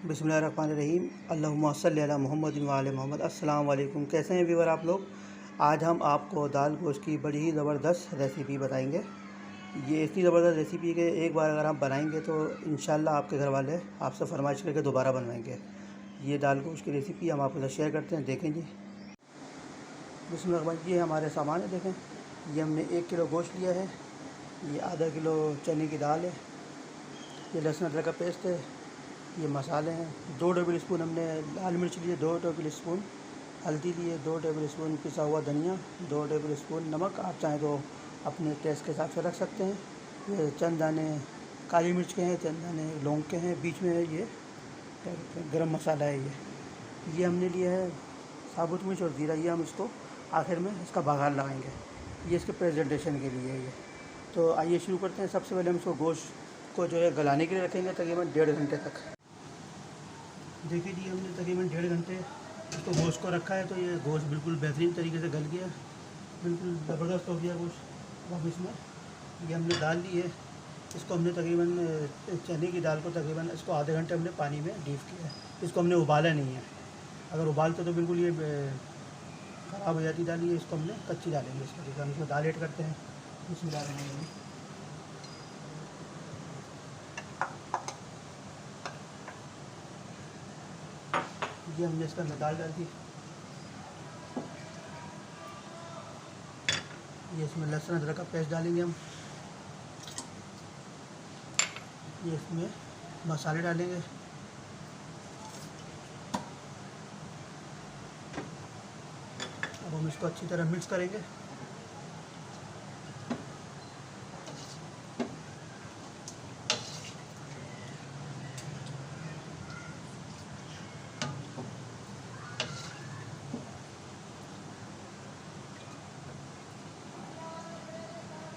बिस्मिल्लाहिर्रहमानिर्रहीम। अल्लाहुम्मा सल्लि अला मुहम्मद व आले मोहम्मद। अस्सलाम वालेकुम। कैसे हैं व्यूअर आप लोग। आज हम आपको दाल गोश्त की बड़ी ही ज़बरदस्त रेसिपी बताएंगे। ये इतनी ज़बरदस्त रेसिपी है कि एक बार अगर आप बनाएंगे तो इंशाल्लाह आपके घर वाले आपसे फरमाइश करके दोबारा बनवाएंगे। ये दाल गोश्त की रेसिपी हम आपके साथ शेयर करते हैं, देखें जी। बिस्मिल्लाह। ये हमारे सामान है, देखें। ये हमने 1 किलो गोश्त लिया है, ये आधा किलो चने की दाल है, ये लहसुन अदरक का पेस्ट है, ये मसाले हैं। 2 टेबल स्पून हमने लाल मिर्च लिए, 2 टेबल स्पून हल्दी लिए, 2 टेबल स्पून पिसा हुआ धनिया, 2 टेबल स्पून नमक। आप चाहें तो अपने टेस्ट के हिसाब से रख सकते हैं। ये चंद दाने काली मिर्च के हैं, चंद दाने लौंग के हैं, बीच में ये क्या कहते हैं गरम मसाला है। ये हमने लिया है साबुत मिर्च और ज़ीरा। ये हम इसको आखिर में इसका बघार लगाएंगे, ये इसके प्रेजेंटेशन के लिए है ये। तो आइए शुरू करते हैं। सबसे पहले हम इसको गोश्त को जो है गलाने के लिए रखेंगे तकरीबन 1.5 घंटे तक। देखिए जी, हमने तकरीबन 1.5 घंटे इसको गोश्त को रखा है, तो ये गोश्त बिल्कुल बेहतरीन तरीके से गल गया, बिल्कुल ज़बरदस्त हो गया गोश्त। अब इसमें ये हमने दाल ली है, इसको हमने तकरीबन चने की दाल को तकरीबन इसको आधे घंटे हमने पानी में डीप किया है। इसको हमने उबाला नहीं है, अगर उबालते तो बिल्कुल ये ख़राब हो जाती दाल। ये इसको हमने कच्ची डालेंगे। इस तरीके हम इसमें दाल ऐड करते हैं, इसमें डालेंगे। ये हमने इसके अंदर दाल डाल दी। ये इसमें लहसुन अदरक का पेस्ट डालेंगे हम। ये इसमें मसाले डालेंगे। अब हम इसको अच्छी तरह मिक्स करेंगे।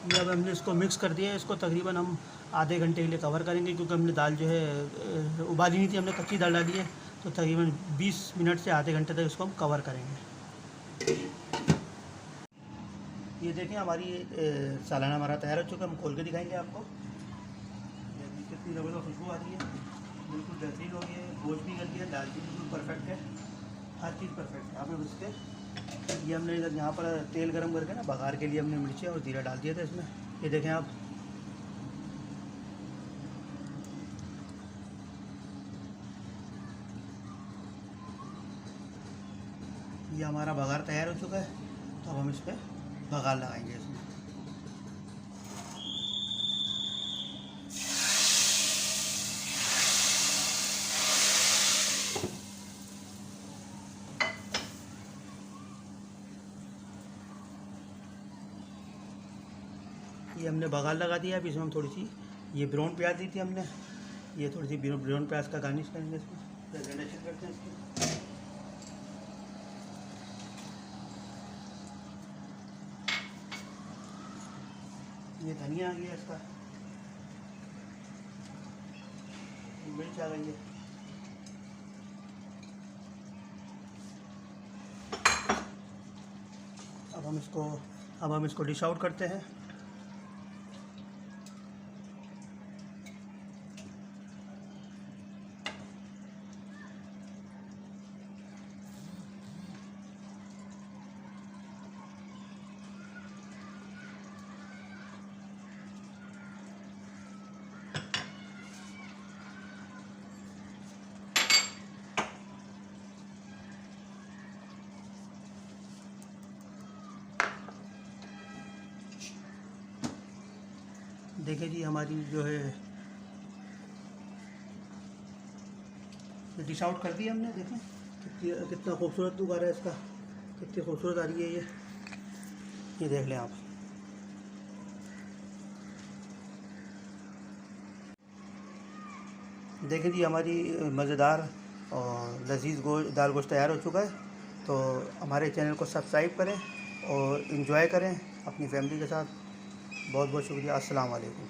ये अब हमने इसको मिक्स कर दिया है। इसको तकरीबन हम आधे घंटे के लिए कवर करेंगे, क्योंकि हमने दाल जो है उबाली नहीं थी, हमने कच्ची दाल डाली है। तो तकरीबन 20 मिनट से आधे घंटे तक इसको हम कवर करेंगे। ये देखें, हमारी सालाना हमारा तैयार हो चुका है। हम खोल के दिखाएंगे आपको। कितनी ज़बरदस्त खुशबू आ रही है, बिल्कुल बेहतरीन हो गई है। गोश्त भी गल गया, दाल भी बिल्कुल परफेक्ट है, हर चीज़ परफेक्ट है। आप इसके ये हमने इधर यहाँ पर तेल गरम करके ना बघार के लिए हमने मिर्ची और जीरा डाल दिया था इसमें। ये देखें आप, ये हमारा बघार तैयार हो चुका है। तो अब हम इस पर बघार लगाएंगे इसमें। ये हमने बघार लगा दिया। अब इसमें हम थोड़ी सी ये ब्राउन प्याज दी थी हमने, ये थोड़ी सी ब्राउन प्याज का गार्निश करेंगे इसमें, प्रेजेंटेशन करते हैं इसको। ये धनिया आ गया, इसका मिर्च आ गई है। अब हम इसको डिश आउट करते हैं। देखिए जी, हमारी जो है डिश आउट कर दी हमने। देखें कितना खूबसूरत लुक आ रहा है इसका, कितनी खूबसूरत आ रही है ये देख लें आप। देखें जी, हमारी मज़ेदार और लजीज दाल गोश्त तैयार हो चुका है। तो हमारे चैनल को सब्सक्राइब करें और इन्जॉय करें अपनी फैमिली के साथ। बहुत बहुत शुक्रिया। अस्सलाम वालेकुम।